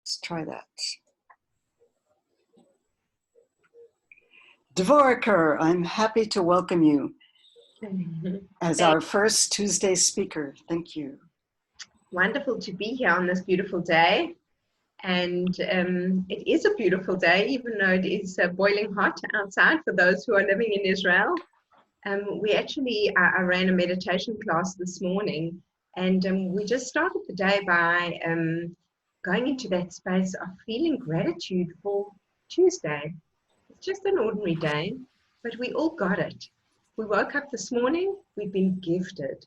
Let's try that. Devorah Kur, I'm happy to welcome you as our first Tuesday speaker. Thank you. Wonderful to be here on this beautiful day. And it is a beautiful day, even though it is boiling hot outside for those who are living in Israel. I ran a meditation class this morning, and we just started the day by going into that space of feeling gratitude for Tuesday. It's just an ordinary day, but we all got it. We woke up this morning, we've been gifted.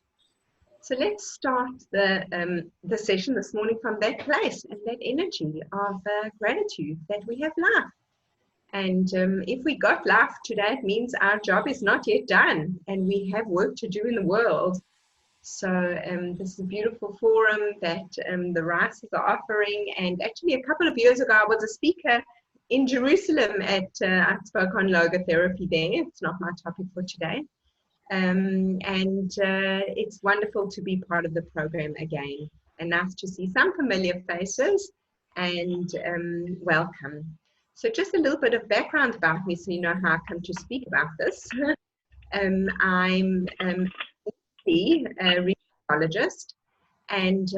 So let's start the session this morning from that place and that energy of gratitude that we have life. And if we got life today, it means our job is not yet done and we have work to do in the world. So this is a beautiful forum that the Rices are offering. And actually a couple of years ago, I was a speaker in Jerusalem I spoke on logotherapy there. It's not my topic for today. It's wonderful to be part of the program again, and nice to see some familiar faces, and welcome. So just a little bit of background about me so you know how I come to speak about this. I'm a rheumatologist, and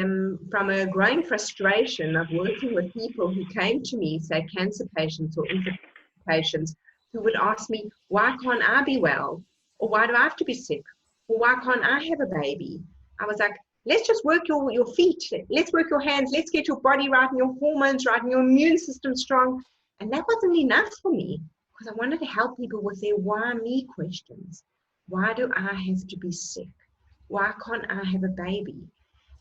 from a growing frustration of working with people who came to me, say cancer patients or infertility patients, who would ask me, why can't I be well? Or why do I have to be sick? Or why can't I have a baby? I was like, let's just work your feet. Let's work your hands. Let's get your body right and your hormones right and your immune system strong. And that wasn't enough for me because I wanted to help people with their why me questions. Why do I have to be sick? Why can't I have a baby?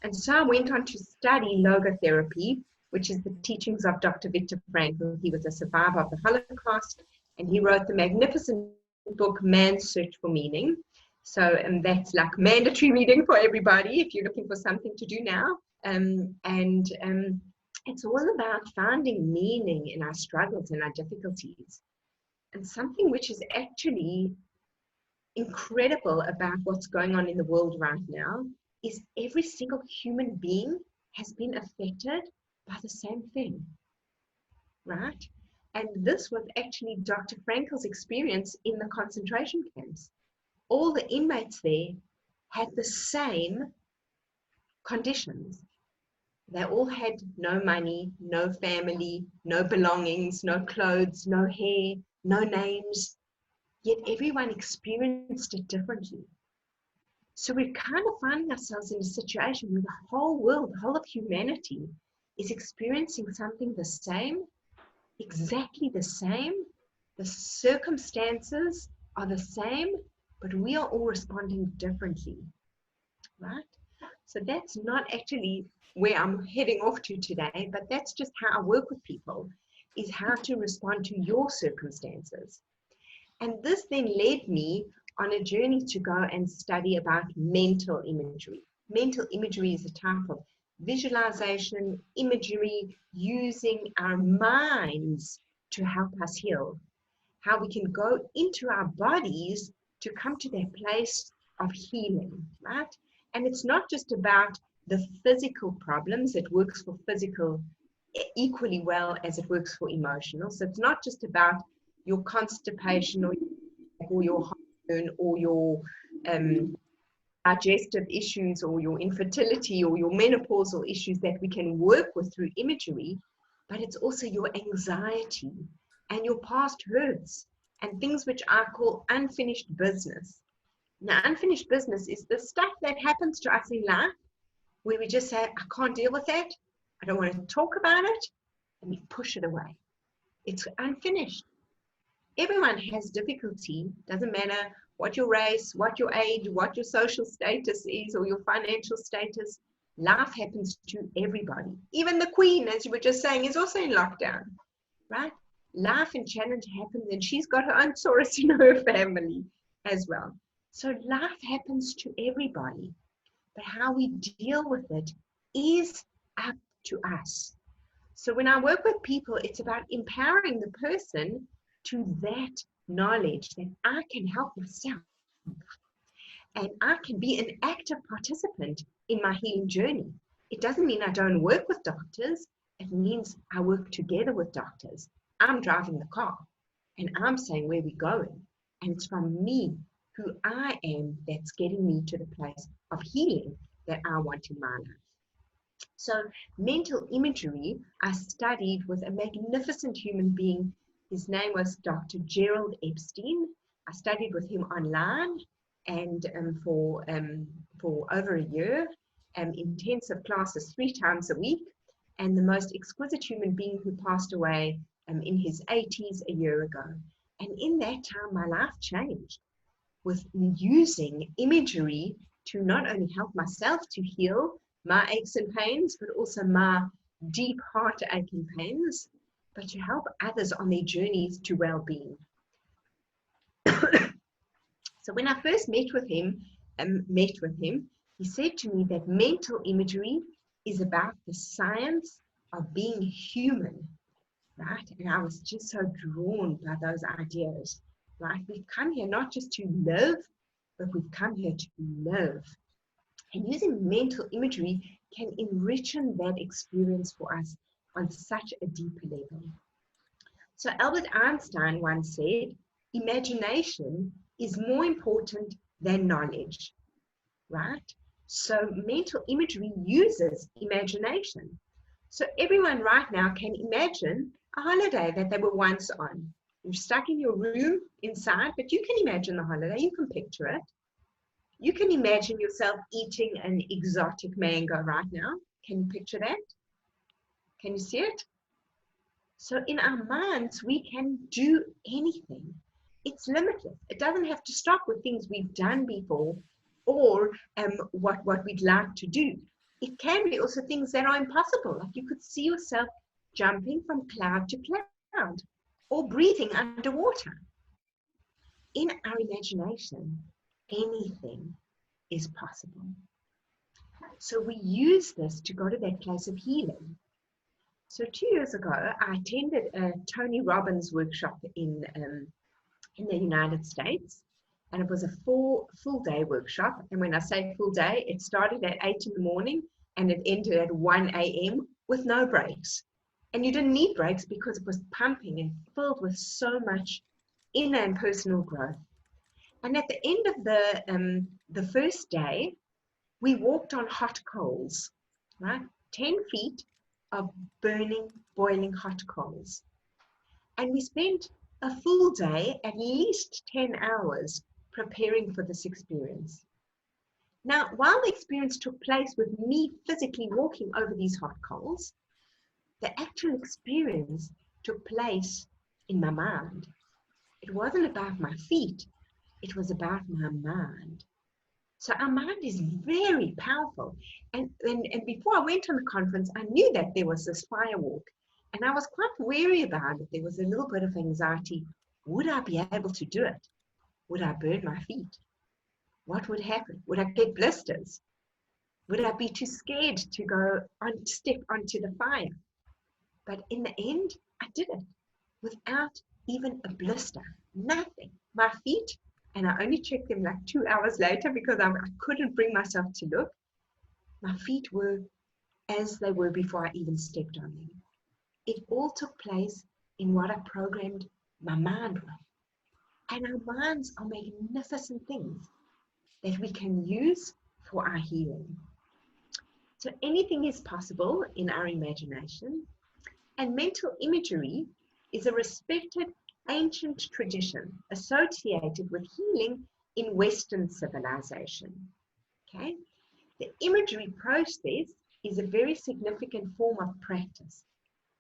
And so I went on to study logotherapy, which is the teachings of Dr. Viktor Frankl. He was a survivor of the Holocaust, and he wrote the magnificent book, Man's Search for Meaning. So that's like mandatory reading for everybody if you're looking for something to do now. It's all about finding meaning in our struggles and our difficulties. And something which is actually incredible about what's going on in the world right now is every single human being has been affected by the same thing, right? And this was actually Dr. Frankl's experience in the concentration camps. All the inmates there had the same conditions. They all had no money, no family, no belongings, no clothes, no hair, no names, yet everyone experienced it differently. So we're kind of finding ourselves in a situation where the whole world, the whole of humanity is experiencing something the same, exactly the same. The circumstances are the same, but we are all responding differently, right? So that's not actually where I'm heading off to today, but that's just how I work with people, is how to respond to your circumstances. And this then led me on a journey to go and study about mental imagery. Mental imagery is a type of visualization, imagery, using our minds to help us heal. How we can go into our bodies to come to that place of healing, right? And it's not just about the physical problems. It works for physical equally well as it works for emotional. So it's not just about your constipation or your hormone or your digestive issues or your infertility or your menopausal issues that we can work with through imagery, but it's also your anxiety and your past hurts and things which I call unfinished business. Now, unfinished business is the stuff that happens to us in life where we just say, I can't deal with that. I don't want to talk about it. And we push it away. It's unfinished. Everyone has difficulty. Doesn't matter what your race, what your age, what your social status is, or your financial status. Life happens to everybody. Even the Queen, as you were just saying, is also in lockdown, right? Life and challenge happens, and she's got her own Taurus in her family as well. So life happens to everybody, but how we deal with it is up to us. So when I work with people, it's about empowering the person to that knowledge that I can help myself and I can be an active participant in my healing journey. It doesn't mean I don't work with doctors. It means I work together with doctors. I'm driving the car and I'm saying where we're going. And it's from me, who I am, that's getting me to the place of healing that I want in my life. So mental imagery, I studied with a magnificent human being. His name was Dr. Gerald Epstein. I studied with him online and for over a year, intensive classes 3 times a week, and the most exquisite human being who passed away in his 80s a year ago. And in that time, my life changed with using imagery to not only help myself to heal my aches and pains, but also my deep heart aching pains, but to help others on their journeys to well-being. So when I first met with him, he said to me that mental imagery is about the science of being human, right? And I was just so drawn by those ideas, right? We've come here not just to live, but we've come here to live. And using mental imagery can enrich that experience for us on such a deeper level. So Albert Einstein once said, imagination is more important than knowledge, right? So mental imagery uses imagination. So everyone right now can imagine a holiday that they were once on. You're stuck in your room inside, but you can imagine the holiday. You can picture it. You can imagine yourself eating an exotic mango right now. Can you picture that? Can you see it? So in our minds, we can do anything. It's limitless. It doesn't have to stop with things we've done before or what we'd like to do. It can be also things that are impossible. Like you could see yourself jumping from cloud to cloud or breathing underwater. In our imagination, anything is possible. So we use this to go to that place of healing. So 2 years ago, I attended a Tony Robbins workshop in the United States, and it was a full day workshop. And when I say full day, it started at 8 in the morning and it ended at 1 a.m. with no breaks. And you didn't need breaks because it was pumping and filled with so much inner and personal growth. And at the end of the first day, we walked on hot coals, right? 10 feet of burning, boiling hot coals. And we spent a full day, at least 10 hours, preparing for this experience. Now, while the experience took place with me physically walking over these hot coals, the actual experience took place in my mind. It wasn't about my feet. It was about my mind. So our mind is very powerful. And before I went on the conference, I knew that there was this fire walk. And I was quite wary about it. There was a little bit of anxiety. Would I be able to do it? Would I burn my feet? What would happen? Would I get blisters? Would I be too scared to go on, step onto the fire? But in the end, I did it without even a blister, nothing. My feet, and I only checked them like 2 hours later because I couldn't bring myself to look. My feet were as they were before I even stepped on them. It all took place in what I programmed my mind with. And our minds are magnificent things that we can use for our healing. So anything is possible in our imagination. And mental imagery is a respected ancient tradition associated with healing in Western civilization. Okay? The imagery process is a very significant form of practice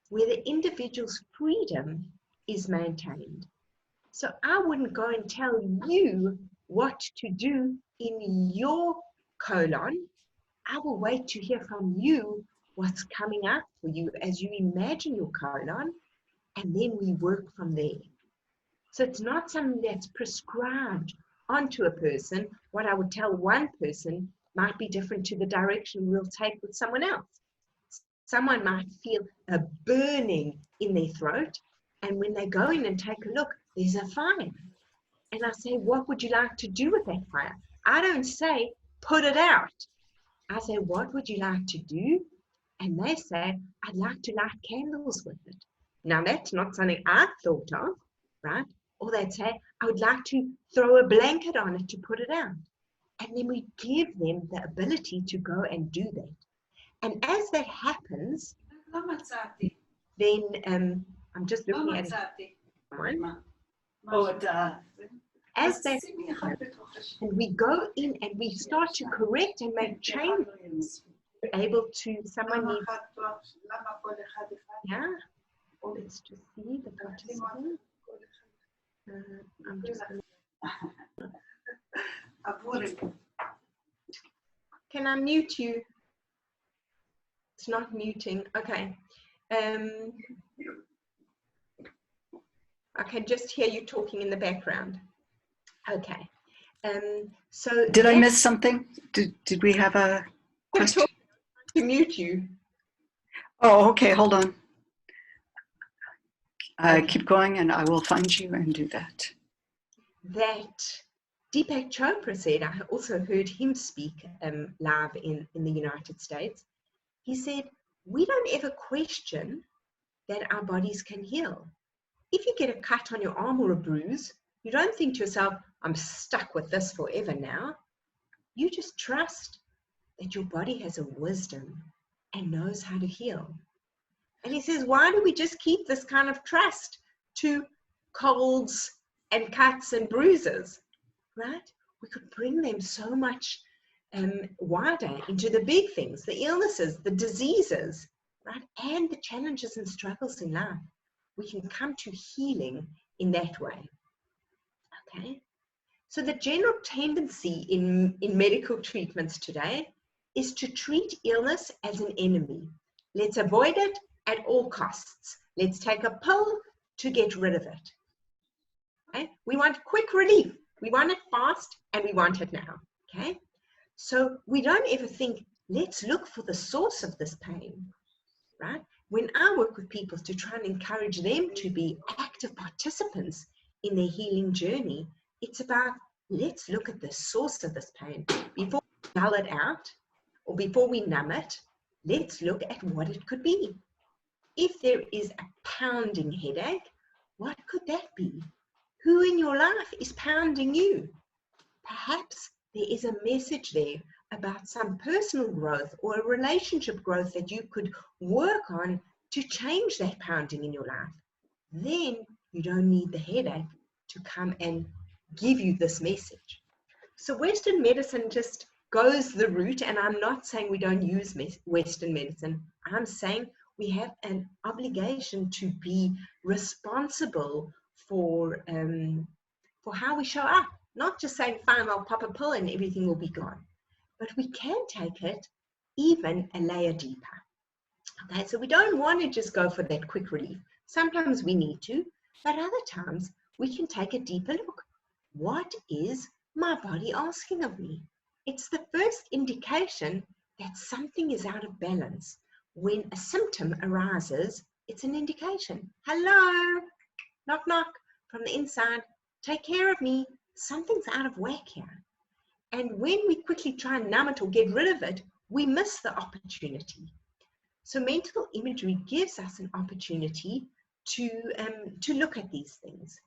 where the individual's freedom is maintained. So I wouldn't go and tell you what to do in your colon. I will wait to hear from you what's coming up for you as you imagine your colon, and then we work from there. So it's not something that's prescribed onto a person. What I would tell one person might be different to the direction we'll take with someone else. Someone might feel a burning in their throat, and when they go in and take a look, there's a fire. And I say, what would you like to do with that fire? I don't say, put it out. I say, what would you like to do and they say, I'd like to light candles with it. Now, that's not something I thought of, right? Or they'd say, I would like to throw a blanket on it to put it out. And then we give them the ability to go and do that. And as that happens, then I'm just looking at it. As that happens, and we go in and we start to correct and make changes, we're able to, someone needs, yeah, let's just see the participant. I'm just gonna, can I mute you? It's not muting. Okay. I can just hear you talking in the background. Okay. So did I miss something? Did we have a question? To mute you. Oh, okay. Hold on. Keep going, and I will find you and do that. That Deepak Chopra said, I also heard him speak live in the United States. He said, we don't ever question that our bodies can heal. If you get a cut on your arm or a bruise, you don't think to yourself, I'm stuck with this forever now. You just trust that your body has a wisdom and knows how to heal. And he says, why do we just keep this kind of trust to colds and cuts and bruises, right? We could bring them so much wider into the big things, the illnesses, the diseases, right? And the challenges and struggles in life. We can come to healing in that way, okay? So the general tendency in medical treatments today is to treat illness as an enemy. Let's avoid it at all costs. Let's take a pill to get rid of it. Okay? We want quick relief. We want it fast and we want it now. Okay? So we don't ever think, let's look for the source of this pain. Right? When I work with people to try and encourage them to be active participants in their healing journey, it's about, let's look at the source of this pain. Before we dull it out or before we numb it, let's look at what it could be. If there is a pounding headache, what could that be? Who in your life is pounding you? Perhaps there is a message there about some personal growth or a relationship growth that you could work on to change that pounding in your life. Then you don't need the headache to come and give you this message. So Western medicine just goes the route, and I'm not saying we don't use Western medicine. I'm saying we have an obligation to be responsible for how we show up. Not just saying, fine, I'll pop a pill and everything will be gone. But we can take it even a layer deeper. Okay, so we don't want to just go for that quick relief. Sometimes we need to, but other times we can take a deeper look. What is my body asking of me? It's the first indication that something is out of balance. When a symptom arises, it's an indication. Hello, knock, knock, from the inside. Take care of me. Something's out of whack here. And when we quickly try and numb it or get rid of it, we miss the opportunity. So mental imagery gives us an opportunity to look at these things.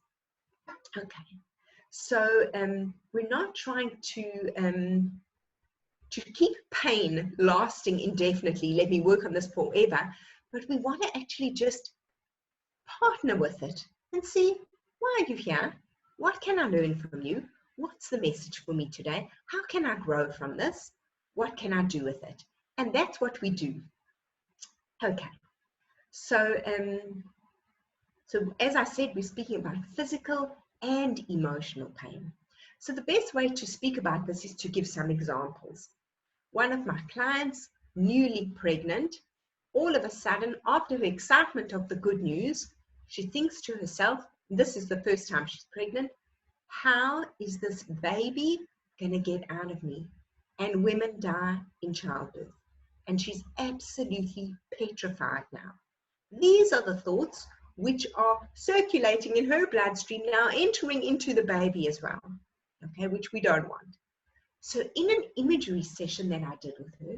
Okay, so we're not trying to keep pain lasting indefinitely. Let me work on this forever, but we want to actually just partner with it and see, why are you here? What can I learn from you? What's the message for me today? How can I grow from this? What can I do with it? And that's what we do. Okay, so as I said, we're speaking about physical and emotional pain. So the best way to speak about this is to give some examples. One of my clients, newly pregnant, all of a sudden, after the excitement of the good news, she thinks to herself, this is the first time she's pregnant, how is this baby going to get out of me? And women die in childbirth. And she's absolutely petrified now. These are the thoughts which are circulating in her bloodstream now, entering into the baby as well, okay, which we don't want. So in an imagery session that I did with her,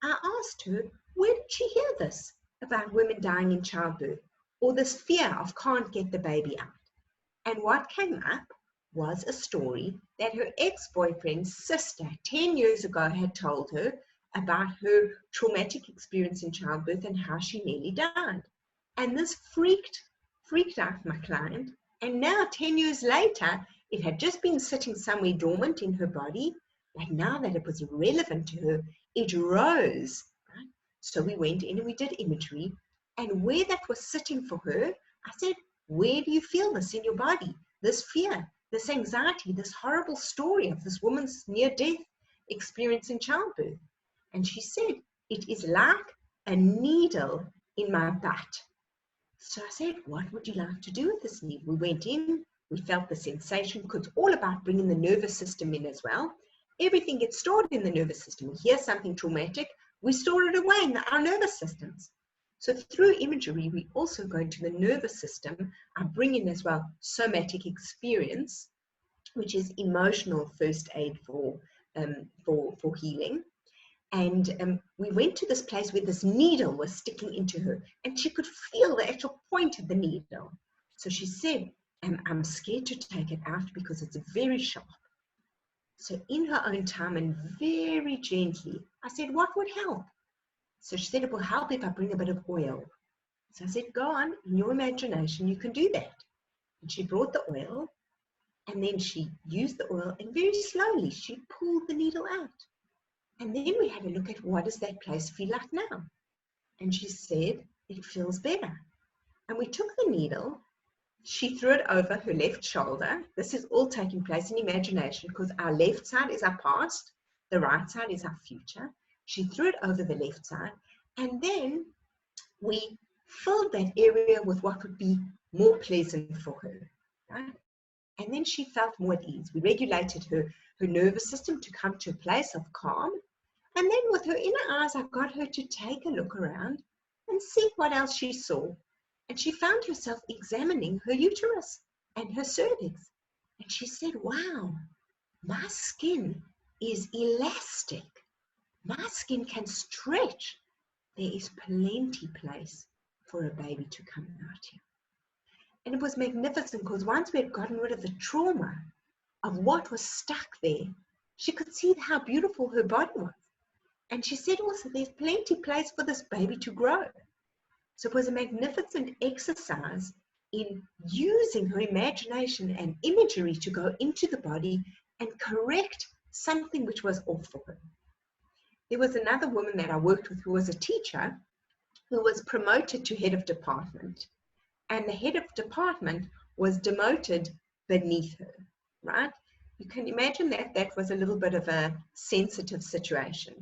I asked her, Where did she hear this about women dying in childbirth, or this fear of can't get the baby out? And what came up was a story that her ex-boyfriend's sister 10 years ago had told her about her traumatic experience in childbirth and how she nearly died. And this freaked out my client. And now, 10 years later, it had just been sitting somewhere dormant in her body, but now that it was relevant to her, it rose. Right? So we went in and we did imagery. And where that was sitting for her, I said, where do you feel this in your body? This fear, this anxiety, this horrible story of this woman's near-death experience in childbirth. And she said, it is like a needle in my butt. So I said, what would you like to do with this needle? We went in, we felt the sensation, because it's all about bringing the nervous system in as well. Everything gets stored in the nervous system. We hear something traumatic, we store it away in our nervous systems. So through imagery, we also go into the nervous system. I bring in as well somatic experience, which is emotional first aid for healing. And we went to this place where this needle was sticking into her, and she could feel the actual point of the needle. So she said, I'm scared to take it out because it's very sharp. So in her own time and very gently, I said, what would help? So she said, it will help if I bring a bit of oil. So I said, go on, in your imagination, you can do that. And she brought the oil, and then she used the oil, and very slowly she pulled the needle out. And then we had a look at what does that place feel like now? And she said, it feels better. And we took the needle, she threw it over her left shoulder. This is all taking place in imagination because our left side is our past, the right side is our future. She threw it over the left side, and then we filled that area with what would be more pleasant for her, right? And then she felt more at ease. We regulated her nervous system to come to a place of calm. And then with her inner eyes, I got her to take a look around and see what else she saw. And she found herself examining her uterus and her cervix. And she said, wow, my skin is elastic. My skin can stretch. There is plenty place for a baby to come out here. And it was magnificent because once we had gotten rid of the trauma of what was stuck there, she could see how beautiful her body was. And she said also, there's plenty place for this baby to grow. So it was a magnificent exercise in using her imagination and imagery to go into the body and correct something which was off for her. There was another woman that I worked with who was a teacher who was promoted to head of department. And the head of department was demoted beneath her, right? You can imagine that that was a little bit of a sensitive situation.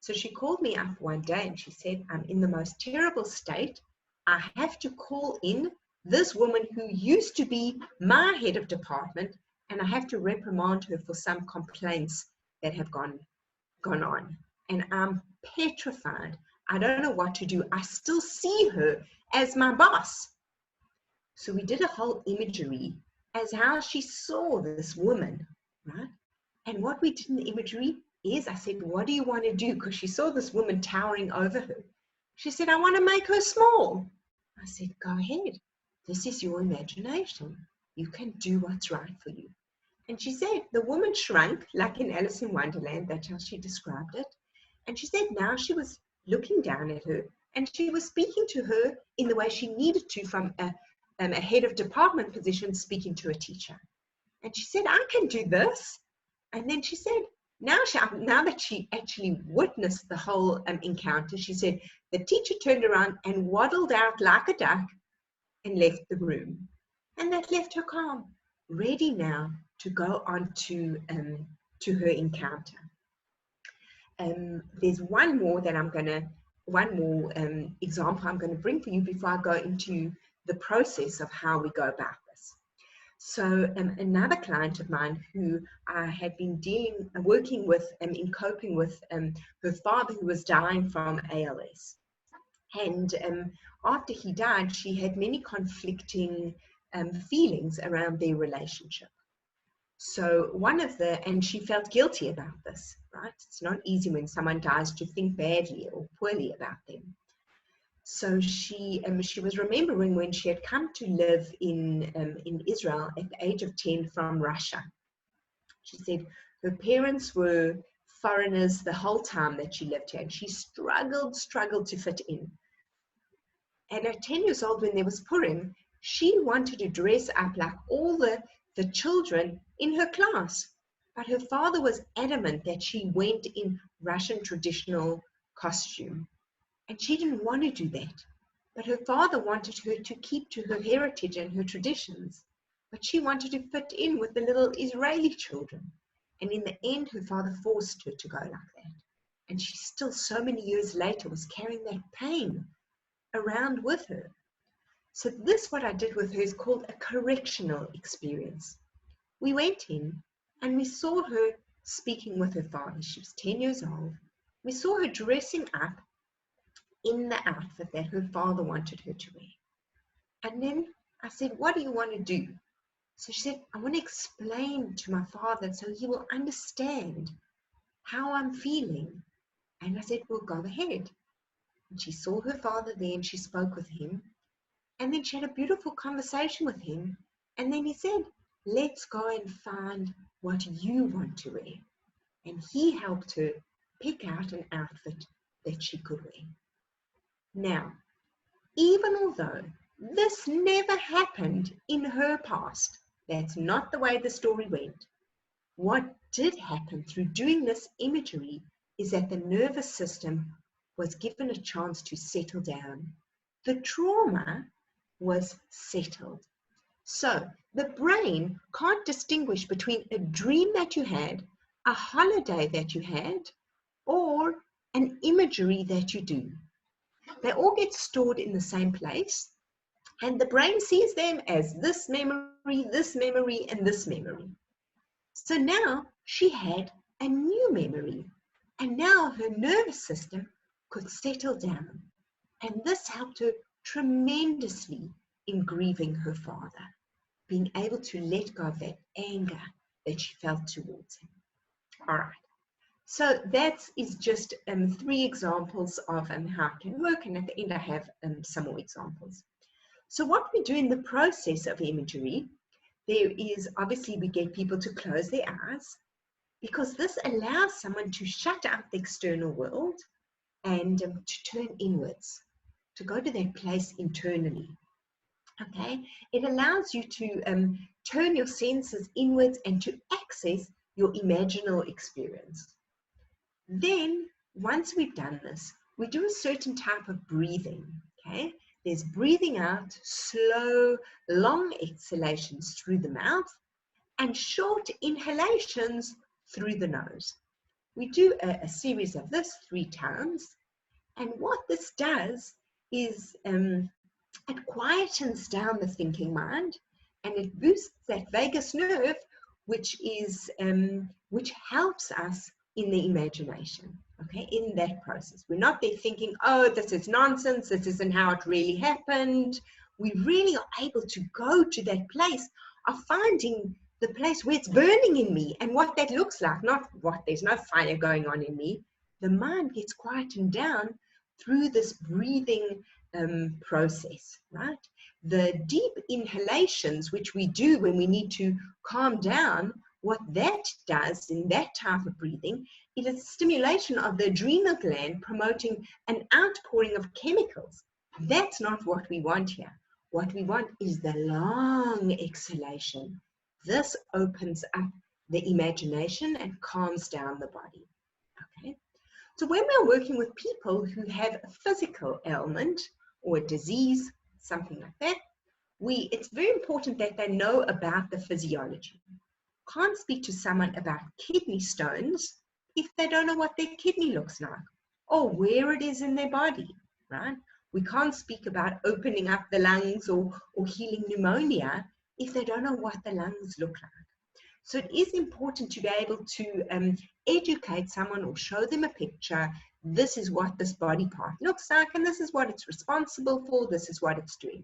So she called me up one day and she said, I'm in the most terrible state. I have to call in this woman who used to be my head of department, and I have to reprimand her for some complaints that have gone on. And I'm petrified. I don't know what to do. I still see her as my boss. So we did a whole imagery as how she saw this woman, right? And what we did in the imagery is I said, what do you want to do? Because she saw this woman towering over her. She said, I want to make her small. I said, go ahead. This is your imagination. You can do what's right for you. And she said, the woman shrunk like in Alice in Wonderland. That's how she described it. And she said now she was looking down at her and she was speaking to her in the way she needed to from a head of department position speaking to a teacher. And she said, I can do this. And then she said, now that she actually witnessed the whole encounter, she said, the teacher turned around and waddled out like a duck and left the room. And that left her calm, ready now to go on to her encounter. There's one more example I'm going to bring for you before I go into the process of how we go about this. So another client of mine who I had been working with in coping with her father who was dying from ALS. And after he died, she had many conflicting feelings around their relationship. So and she felt guilty about this, right? It's not easy when someone dies to think badly or poorly about them. So she was remembering when she had come to live in Israel at the age of 10 from Russia. She said her parents were foreigners the whole time that she lived here, and she struggled to fit in. And at 10 years old, when there was Purim, she wanted to dress up like all the children in her class. But her father was adamant that she went in Russian traditional costume. And she didn't want to do that. But her father wanted her to keep to her heritage and her traditions. But she wanted to fit in with the little Israeli children. And in the end, her father forced her to go like that. And she still, so many years later, was carrying that pain around with her. So this, what I did with her, is called a correctional experience. We went in and we saw her speaking with her father. She was 10 years old. We saw her dressing up in the outfit that her father wanted her to wear. And then I said, what do you want to do? So she said, I want to explain to my father so he will understand how I'm feeling. And I said, well, go ahead. And she saw her father there and she spoke with him. And then she had a beautiful conversation with him. And then he said, let's go and find what you want to wear. And he helped her pick out an outfit that she could wear. Now, even although this never happened in her past, that's not the way the story went. What did happen through doing this imagery is that the nervous system was given a chance to settle down. The trauma was settled. So the brain can't distinguish between a dream that you had, a holiday that you had, or an imagery that you do. They all get stored in the same place, and the brain sees them as this memory, and this memory. So now she had a new memory, and now her nervous system could settle down. And this helped her tremendously in grieving her father, being able to let go of that anger that she felt towards him. All right. So that is just 3 examples of how it can work. And at the end, I have some more examples. So what we do in the process of imagery, there is obviously we get people to close their eyes, because this allows someone to shut out the external world and to turn inwards, to go to that place internally. Okay, it allows you to turn your senses inwards and to access your imaginal experience. Then, once we've done this, we do a certain type of breathing. Okay, there's breathing out, slow, long exhalations through the mouth, and short inhalations through the nose. We do a series of this 3 times, and what this does is it quietens down the thinking mind, and it boosts that vagus nerve, which helps us in the imagination. Okay, in that process, we're not there thinking, oh, this is nonsense, this isn't how it really happened. We really are able to go to that place of finding the place where it's burning in me and what that looks like, not what there's no fire going on in me. The mind gets quietened down through this breathing process, right? The deep inhalations, which we do when we need to calm down, what that does in that type of breathing is a stimulation of the adrenal gland, promoting an outpouring of chemicals. That's not what we want here. What we want is the long exhalation. This opens up the imagination and calms down the body. Okay. So when we're working with people who have a physical ailment or a disease, something like that, it's very important that they know about the physiology. Can't speak to someone about kidney stones if they don't know what their kidney looks like or where it is in their body, right? We can't speak about opening up the lungs or healing pneumonia if they don't know what the lungs look like. So it is important to be able to educate someone or show them a picture. This is what this body part looks like, and this is what it's responsible for. This is what it's doing.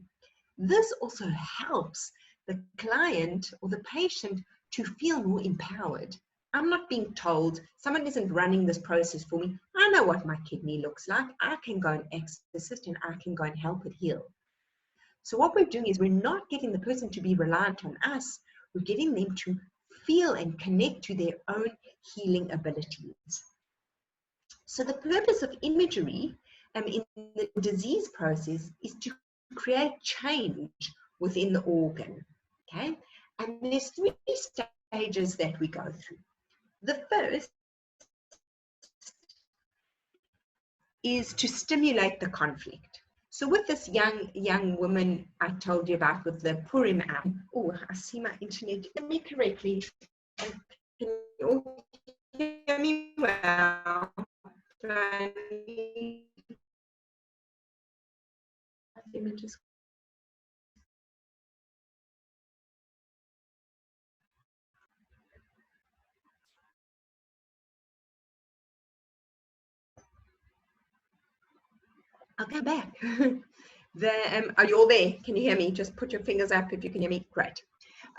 This also helps the client or the patient to feel more empowered. I'm not being told, someone isn't running this process for me. I know what my kidney looks like. I can go and access it and I can go and help it heal. So what we're doing is we're not getting the person to be reliant on us. We're getting them to feel and connect to their own healing abilities. So the purpose of imagery in the disease process is to create change within the organ. Okay, and there's 3 stages that we go through. The first is to stimulate the conflict. So with this young woman I told you about with the Purim app, oh, I see my internet. Hear me correctly. Can you all hear me well? Images. I'll go back. Are you all there? Can you hear me? Just put your fingers up if you can hear me. Great.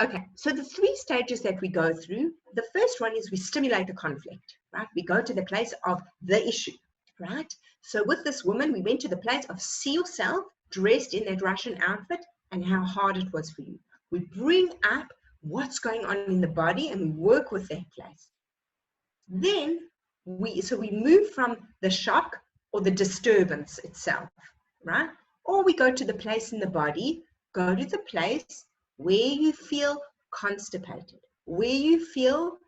Okay, so the 3 stages that we go through, the first one is we stimulate the conflict, right? We go to the place of the issue, right? So with this woman, we went to the place of see yourself dressed in that Russian outfit and how hard it was for you. We bring up what's going on in the body and we work with that place. Then we move from the shock or the disturbance itself, right? Or we go to the place in the body, go to the place where you feel constipated, where you feel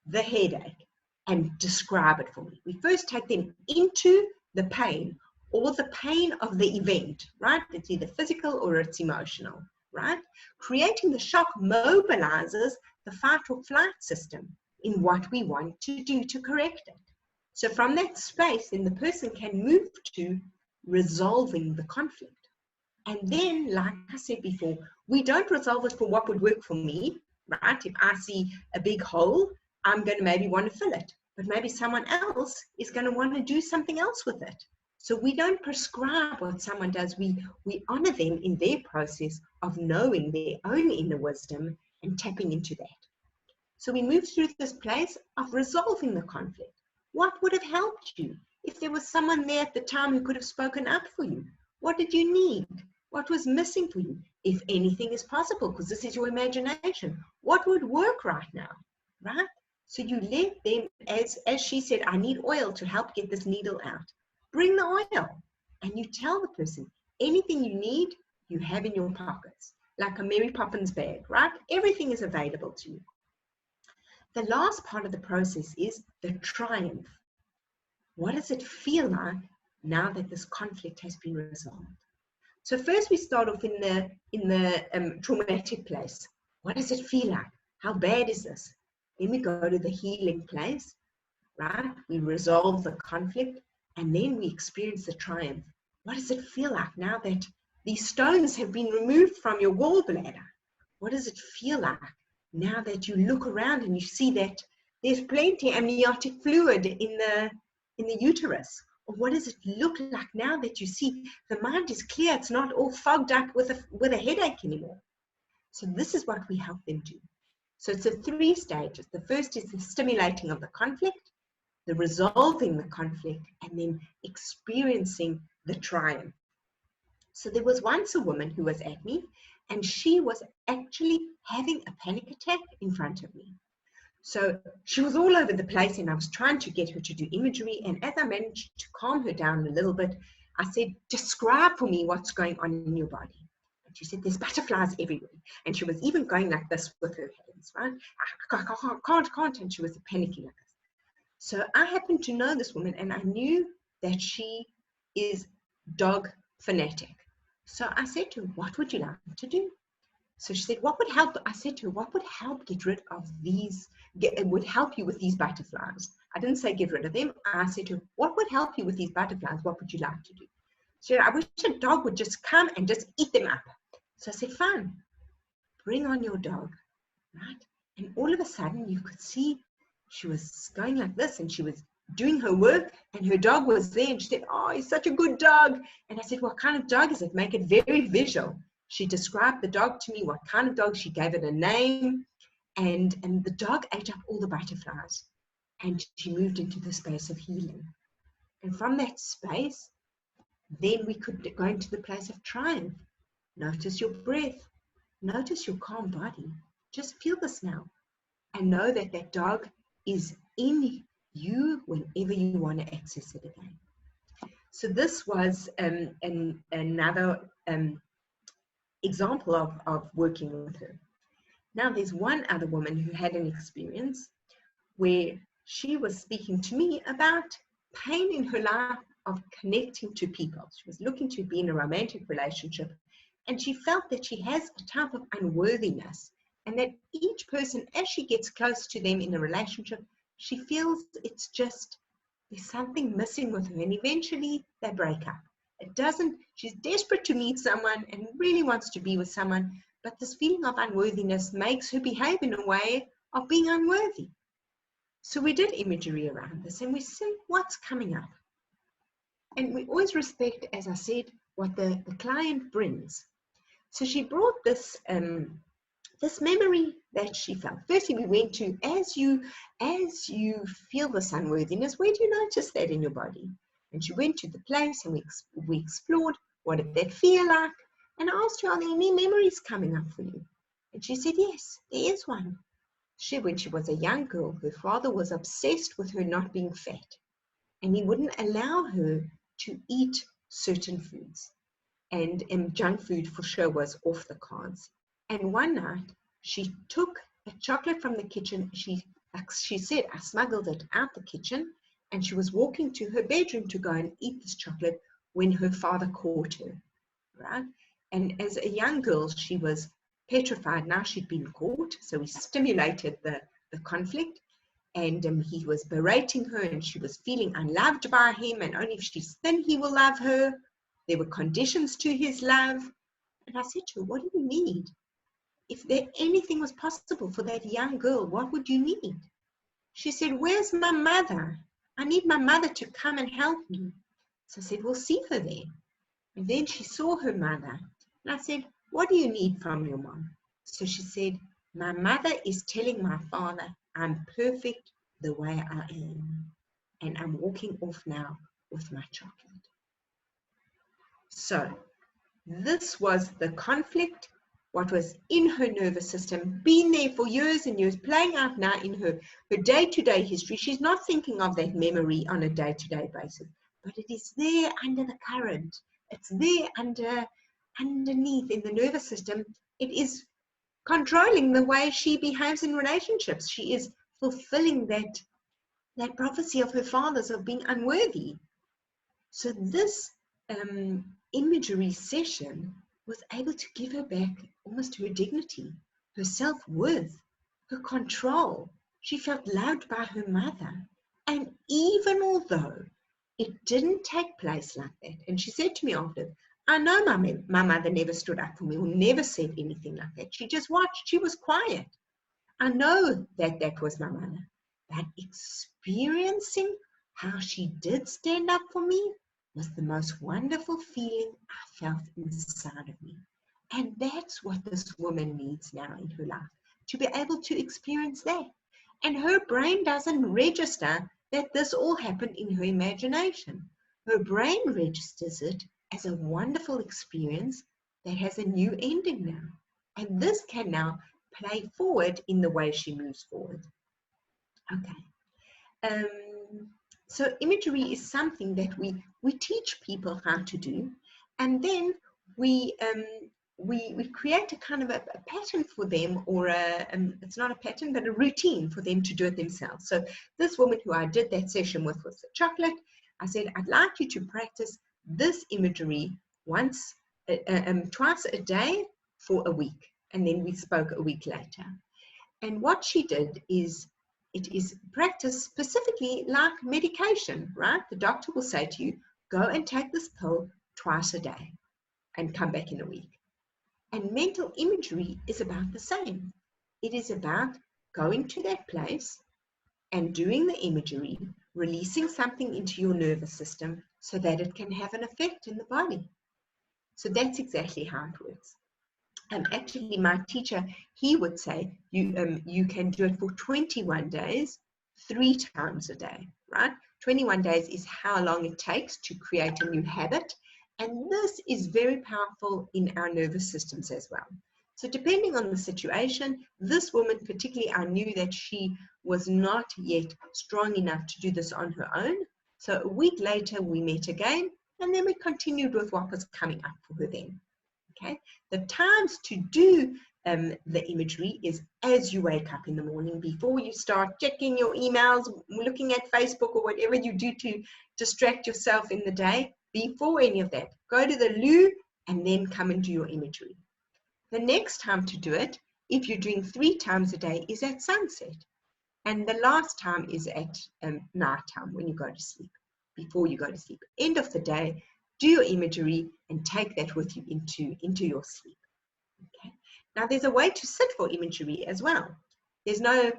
the headache, and describe it for me. We first take them into the pain or the pain of the event, right? It's either physical or it's emotional, right? Creating the shock mobilizes the fight or flight system in what we want to do to correct it. So from that space, then the person can move to resolving the conflict. And then, like I said before, we don't resolve it for what would work for me, right? If I see a big hole, I'm going to maybe want to fill it. But maybe someone else is going to want to do something else with it. So we don't prescribe what someone does. We honor them in their process of knowing their own inner wisdom and tapping into that. So we move through this place of resolving the conflict. What would have helped you? If there was someone there at the time who could have spoken up for you, what did you need? What was missing for you? If anything is possible, because this is your imagination, what would work right now, right? So you let them, as she said, I need oil to help get this needle out. Bring the oil and you tell the person, anything you need, you have in your pockets, like a Mary Poppins bag, right? Everything is available to you. The last part of the process is the triumph. What does it feel like now that this conflict has been resolved? So first we start off in the traumatic place. What does it feel like? How bad is this? Then we go to the healing place, right? We resolve the conflict and then we experience the triumph. What does it feel like now that these stones have been removed from your gallbladder? What does it feel like now that you look around and you see that there's plenty of amniotic fluid in the uterus? Or what does it look like now that you see the mind is clear, it's not all fogged up with a headache anymore? So this is what we help them do. So it's 3 stages. The first is the stimulating of the conflict, the resolving the conflict, and then experiencing the triumph. So there was once a woman who was at me, and she was actually having a panic attack in front of me. So she was all over the place and I was trying to get her to do imagery. And as I managed to calm her down a little bit, I said, describe for me what's going on in your body. And she said, there's butterflies everywhere. And she was even going like this with her hands, right? I can't. And she was panicking like this. So I happened to know this woman and I knew that she is dog fanatic. So I said to her, what would you like to do? So she said, what would help? I said to her, what would help get rid of these, would help you with these butterflies? I didn't say get rid of them. I said to her, what would help you with these butterflies? What would you like to do? She said, I wish a dog would just come and just eat them up. So I said, fine, bring on your dog, right? And all of a sudden you could see she was going like this and she was doing her work and her dog was there and she said, oh, he's such a good dog. And I said, what kind of dog is it? Make it very visual. She described the dog to me, what kind of dog. She gave it a name. And the dog ate up all the butterflies, and she moved into the space of healing. And from that space, then we could go into the place of triumph. Notice your breath. Notice your calm body. Just feel this now. And know that that dog is in you whenever you want to access it again. So this was another example of working with her. Now there's one other woman who had an experience where she was speaking to me about pain in her life of connecting to people. She was looking to be in a romantic relationship, and she felt that she has a type of unworthiness, and that each person, as she gets close to them in a relationship, she feels it's just, there's something missing with her, and eventually they break up. She's desperate to meet someone and really wants to be with someone, but this feeling of unworthiness makes her behave in a way of being unworthy. So we did imagery around this, and we see what's coming up. And we always respect, as I said, what the client brings. So she brought this this memory that she felt. Firstly, we went to, as you feel this unworthiness, where do you notice that in your body? And she went to the place, and we explored, what did that feel like? And I asked her, are there any memories coming up for you? And she said, yes, there is one. When she was a young girl, her father was obsessed with her not being fat, and he wouldn't allow her to eat certain foods. And junk food for sure was off the cards. And one night, she took a chocolate from the kitchen. She said, I smuggled it out the kitchen, and she was walking to her bedroom to go and eat this chocolate when her father caught her, right? And as a young girl, she was petrified. Now she'd been caught, so he stimulated the conflict, and he was berating her, and she was feeling unloved by him, and only if she's thin he will love her. There were conditions to his love. And I said to her, what do you need? If anything was possible for that young girl, what would you need? She said, where's my mother? I need my mother to come and help me. So I said, we'll see her there. And then she saw her mother. And I said, what do you need from your mom? So she said, my mother is telling my father, I'm perfect the way I am. And I'm walking off now with my chocolate. So this was the conflict, what was in her nervous system, been there for years and years, playing out now in her day-to-day history. She's not thinking of that memory on a day-to-day basis, but it is there under the current. It's there underneath in the nervous system. It is controlling the way she behaves in relationships. She is fulfilling that prophecy of her father's of being unworthy. So this imagery session was able to give her back almost her dignity, her self-worth, her control. She felt loved by her mother. And even although it didn't take place like that, and she said to me after, I know my mother never stood up for me or never said anything like that. She just watched. She was quiet. I know that was my mother. But experiencing how she did stand up for me was the most wonderful feeling I felt inside of me. And that's what this woman needs now in her life, to be able to experience that. And her brain doesn't register that this all happened in her imagination. Her brain registers it as a wonderful experience that has a new ending now. And this can now play forward in the way she moves forward. Okay. So imagery is something that we teach people how to do, and then we create a kind of a pattern for them, or it's not a pattern, but a routine for them to do it themselves. So this woman who I did that session with the chocolate, I said, I'd like you to practice this imagery twice a day for a week. And then we spoke a week later. And what she did is, it is practice specifically like medication, right? The doctor will say to you, go and take this pill twice a day and come back in a week. And mental imagery is about the same. It is about going to that place and doing the imagery, releasing something into your nervous system so that it can have an effect in the body. So that's exactly how it works. Actually, my teacher, he would say you can do it for 21 days, 3 times a day, right? 21 days is how long it takes to create a new habit. And this is very powerful in our nervous systems as well. So depending on the situation, this woman particularly, I knew that she was not yet strong enough to do this on her own. So a week later, we met again, and then we continued with what was coming up for her then. Okay, the times to do the imagery is as you wake up in the morning, before you start checking your emails, looking at Facebook or whatever you do to distract yourself in the day. Before any of that, go to the loo and then come and do your imagery. The next time to do it, if you're doing 3 times a day, is at sunset. And the last time is at nighttime when you go to sleep, before you go to sleep. End of the day, do your imagery and take that with you into your sleep. Okay. Now, there's a way to sit for imagery as well. There's no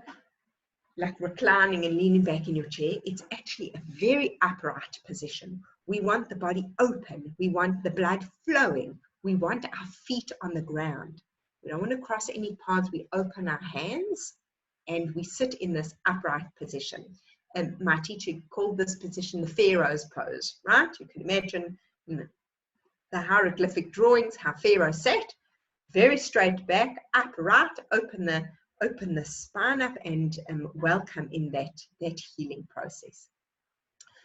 like reclining and leaning back in your chair. It's actually a very upright position. We want the body open. We want the blood flowing. We want our feet on the ground. We don't want to cross any paths. We open our hands and we sit in this upright position. And my teacher called this position the Pharaoh's pose, right? You can imagine in the hieroglyphic drawings how Pharaoh sat, very straight back, upright, open the spine up, and welcome in that healing process.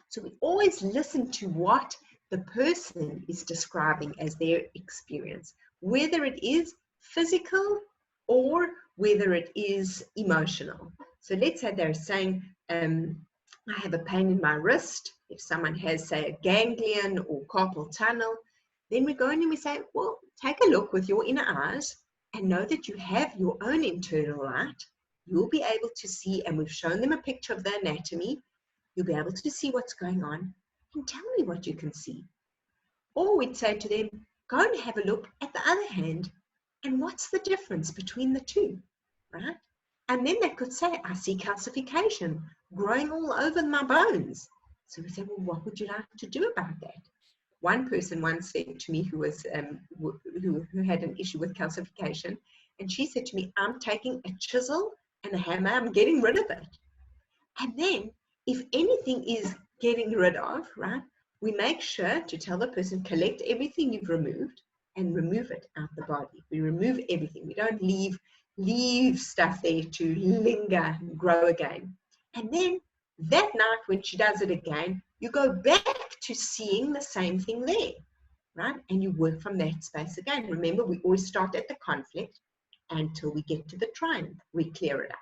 So we always listen to what the person is describing as their experience, whether it is physical or whether it is emotional. So let's say they're saying, I have a pain in my wrist. If someone has, say, a ganglion or carpal tunnel, then we go in and we say, well, take a look with your inner eyes and know that you have your own internal light. You'll be able to see, and we've shown them a picture of the anatomy. You'll be able to see what's going on and tell me what you can see. Or we'd say to them, go and have a look at the other hand and what's the difference between the two, right? And then they could say, I see calcification growing all over my bones. So we say, well, what would you like to do about that? One person once said to me who had an issue with calcification, and she said to me, I'm taking a chisel and a hammer, I'm getting rid of it. And then if anything is getting rid of, right, we make sure to tell the person, collect everything you've removed and remove it out the body. We remove everything. We don't leave stuff there to linger and grow again. And then that night when she does it again, you go back to seeing the same thing there, right? And you work from that space again. Remember, we always start at the conflict until we get to the triumph. We clear it up.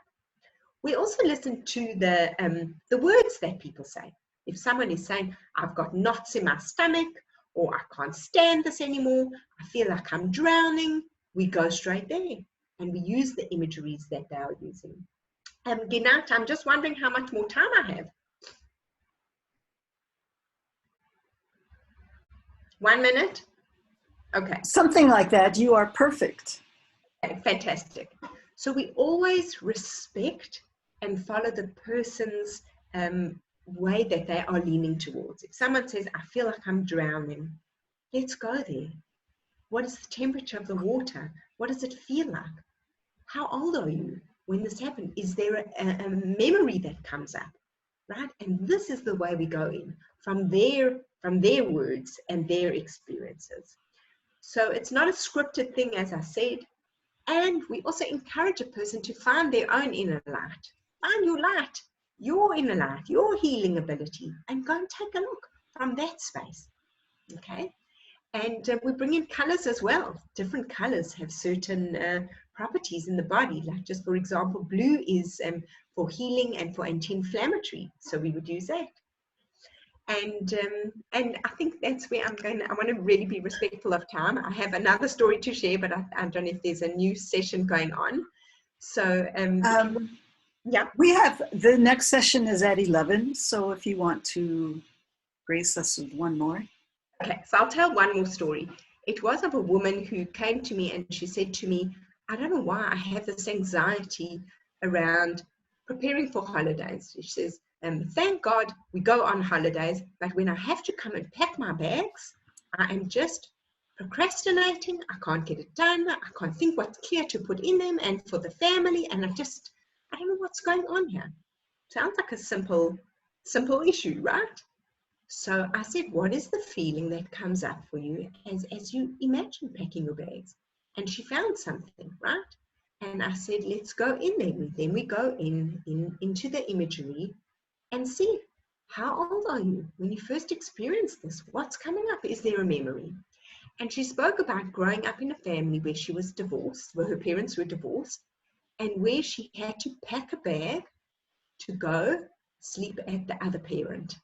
We also listen to the words that people say. If someone is saying, I've got knots in my stomach, or I can't stand this anymore, I feel like I'm drowning, we go straight there. And we use the imageries that they are using. Ginat, I'm just wondering how much more time I have. 1 minute? Okay. Something like that. You are perfect. Okay, fantastic. So we always respect and follow the person's way that they are leaning towards. If someone says, I feel like I'm drowning, let's go there. What is the temperature of the water? What does it feel like? How old are you when this happened? Is there a memory that comes up, right? And this is the way we go in from their words and their experiences. So it's not a scripted thing, as I said. And we also encourage a person to find their own inner light. Find your light, your inner light, your healing ability, and go and take a look from that space. Okay? And we bring in colors as well. Different colors have certain properties in the body. Like just for example, blue is for healing and for anti-inflammatory. So we would use that. And I think that's where I want to really be respectful of time. I have another story to share, but I don't know if there's a new session going on. So yeah. We have, the next session is at 11. So if you want to grace us with one more. Okay, so I'll tell one more story. It was of a woman who came to me and she said to me, I don't know why I have this anxiety around preparing for holidays. She says, thank God we go on holidays, but when I have to come and pack my bags, I am just procrastinating, I can't get it done, I can't think what's clear to put in them and for the family, and I don't know what's going on here. Sounds like a simple issue, right? So I said, what is the feeling that comes up for you as you imagine packing your bags? And she found something, right? And I said, let's go in there. Then we go into the imagery and see, how old are you when you first experienced this? What's coming up? Is there a memory? And she spoke about growing up in a family where she was divorced, where her parents were divorced, and where she had to pack a bag to go sleep at the other parent.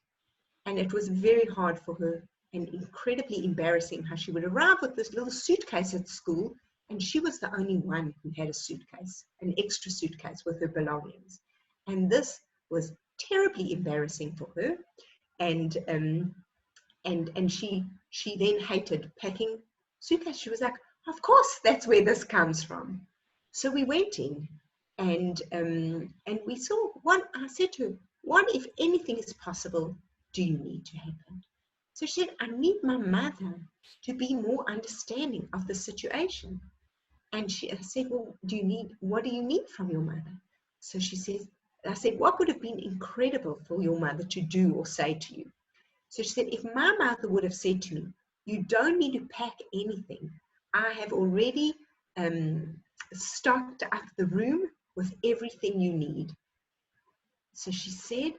And it was very hard for her and incredibly embarrassing how she would arrive with this little suitcase at school, and she was the only one who had a suitcase, an extra suitcase with her belongings. And this was terribly embarrassing for her. And she then hated packing suitcase. She was like, of course, that's where this comes from. So we went in and we saw what I said to her, what if anything is possible do you need to happen? So she said, I need my mother to be more understanding of the situation. And I said, well, what do you need from your mother? So she says, I said, what would have been incredible for your mother to do or say to you? So she said, if my mother would have said to me, you don't need to pack anything. I have already stocked up the room with everything you need. So she said,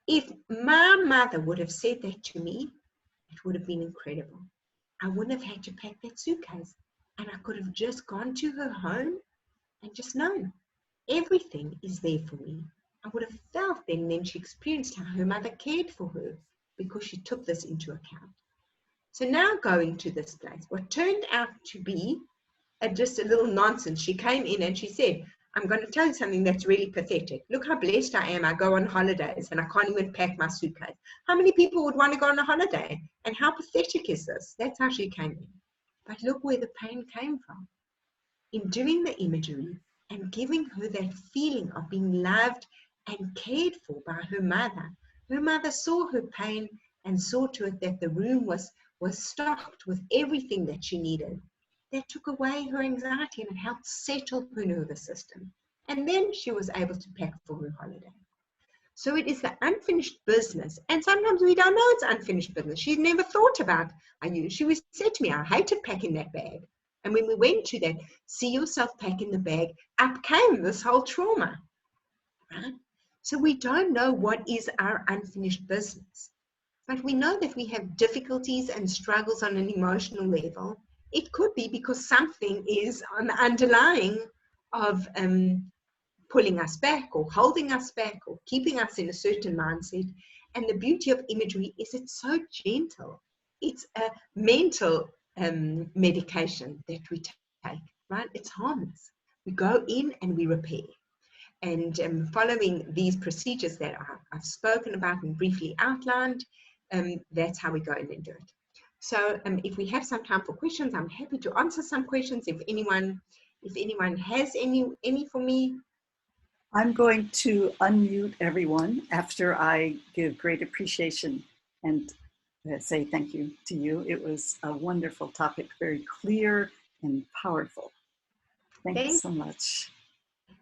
if my mother would have said that to me, it would have been incredible. I wouldn't have had to pack that suitcase. And I could have just gone to her home and just known everything is there for me. I would have felt then, and then she experienced how her mother cared for her because she took this into account. So now going to this place, what turned out to be just a little nonsense. She came in and she said, I'm going to tell you something that's really pathetic. Look how blessed I am. I go on holidays and I can't even pack my suitcase. How many people would want to go on a holiday? And how pathetic is this? That's how she came in. But look where the pain came from. In doing the imagery and giving her that feeling of being loved and cared for by her mother saw her pain and saw to it that the room was stocked with everything that she needed. That took away her anxiety and it helped settle her nervous system. And then she was able to pack for her holiday. So it is the unfinished business. And sometimes we don't know it's unfinished business. She'd never thought about it. She said to me, I hated packing that bag. And when we went to that, see yourself packing the bag, up came this whole trauma. Right? So we don't know what is our unfinished business. But we know that we have difficulties and struggles on an emotional level. It could be because something is on the underlying of pulling us back or holding us back or keeping us in a certain mindset. And the beauty of imagery is it's so gentle. It's a mental medication that we take, right? It's harmless. We go in and we repair. And following these procedures that I've spoken about and briefly outlined, that's how we go in and do it. So if we have some time for questions, I'm happy to answer some questions. If anyone has any for me. I'm going to unmute everyone after I give great appreciation and say thank you to you. It was a wonderful topic, very clear and powerful. Thank you so much.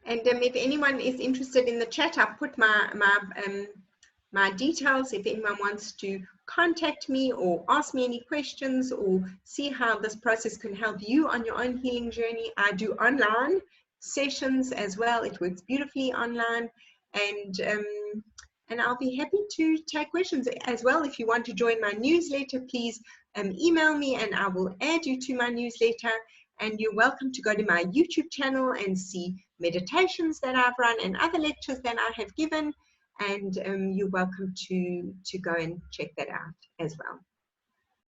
And if anyone is interested in the chat, I've put my details. If anyone wants to contact me or ask me any questions or see how this process can help you on your own healing journey, I do online sessions as well. It works beautifully online, and I'll be happy to take questions as well. If you want to join my newsletter, please email me and I will add you to my newsletter. And you're welcome to go to my YouTube channel and see meditations that I've run and other lectures that I have given. And you're welcome to go and check that out as well.